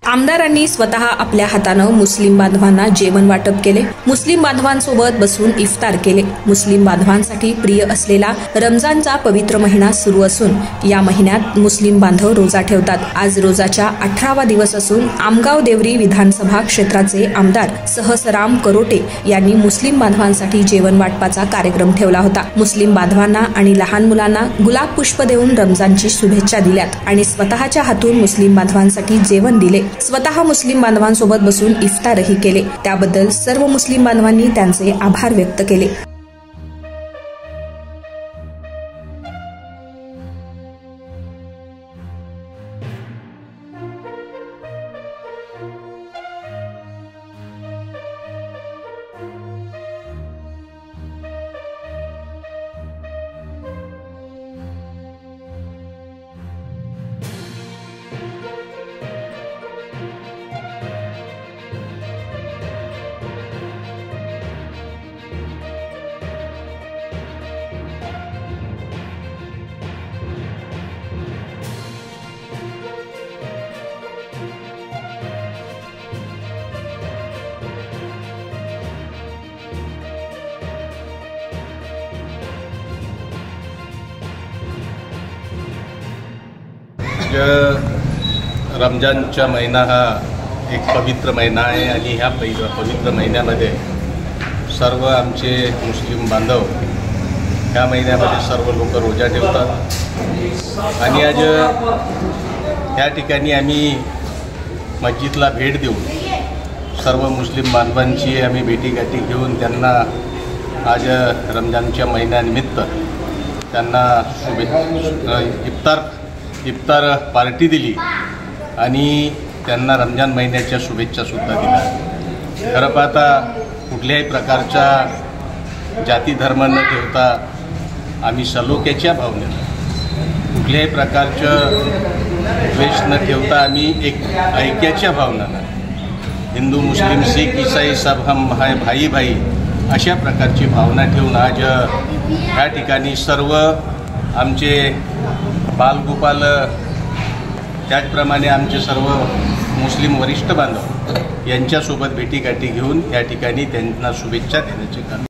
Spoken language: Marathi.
आमदारांनी स्वतः आपल्या हातानं मुस्लिम बांधवांना जेवण वाटप केले। मुस्लिम बांधवांसोबत बसून इफ्तार केले। मुस्लिम बांधवांसाठी प्रिय असलेला रमजानचा पवित्र महिना सुरू असून या महिन्यात मुस्लिम बांधव रोजा ठेवतात। आज रोजाच्या 18वा दिवस असून आमगाव देवरी विधानसभा क्षेत्राचे आमदार सहसराम करोटे यांनी मुस्लिम बांधवांसाठी जेवण वाटपाचा कार्यक्रम ठेवला होता। मुस्लिम बांधवांना आणि लहान मुलांना गुलाब पुष्प देऊन रमजानची शुभेच्छा दिल्यात आणि स्वतःच्या हातून मुस्लिम बांधवांसाठी जेवण दिले। स्वतः मुस्लिम बांधवांसोबत बसून इफ्तारही केले। त्याबद्दल सर्व मुस्लिम बांधवांनी त्यांचे आभार व्यक्त केले। रमजानचा महिना हा एक पवित्र महिना आहे आणि ह्या पवित्र महिन्यामध्ये सर्व आमचे मुस्लिम बांधव ह्या महिन्यामध्ये सर्व लोक रोजा ठेवतात आणि आज ह्या ठिकाणी आम्ही मस्जिदला भेट देऊन सर्व मुस्लिम बांधवांची आम्ही भेटीगाठी घेऊन त्यांना आज रमजानच्या महिन्यानिमित्त त्यांना इफ्तार पार्टी दिली आणि त्यांना रमजान महिन्याच्या शुभेच्छासुद्धा दिल्या। खरं पाहता कुठल्याही प्रकारचा जाती धर्म न ठेवता आम्ही सलोख्याच्या भावनेनं कुठल्याही प्रकारचं द्वेष न ठेवता आम्ही एक ऐक्याच्या भावनेनं हिंदू मुस्लिम शीख ईसाई सब हम है भाई भाई अशा प्रकारची भावना ठेवून आज ह्या ठिकाणी सर्व आमचे बालगोपाल त्याचप्रमाणे आमचे सर्व मुस्लिम वरिष्ठ बांधव यांच्यासोबत भेटीगाठी घेऊन या ठिकाणी त्यांना शुभेच्छा देण्याचे काम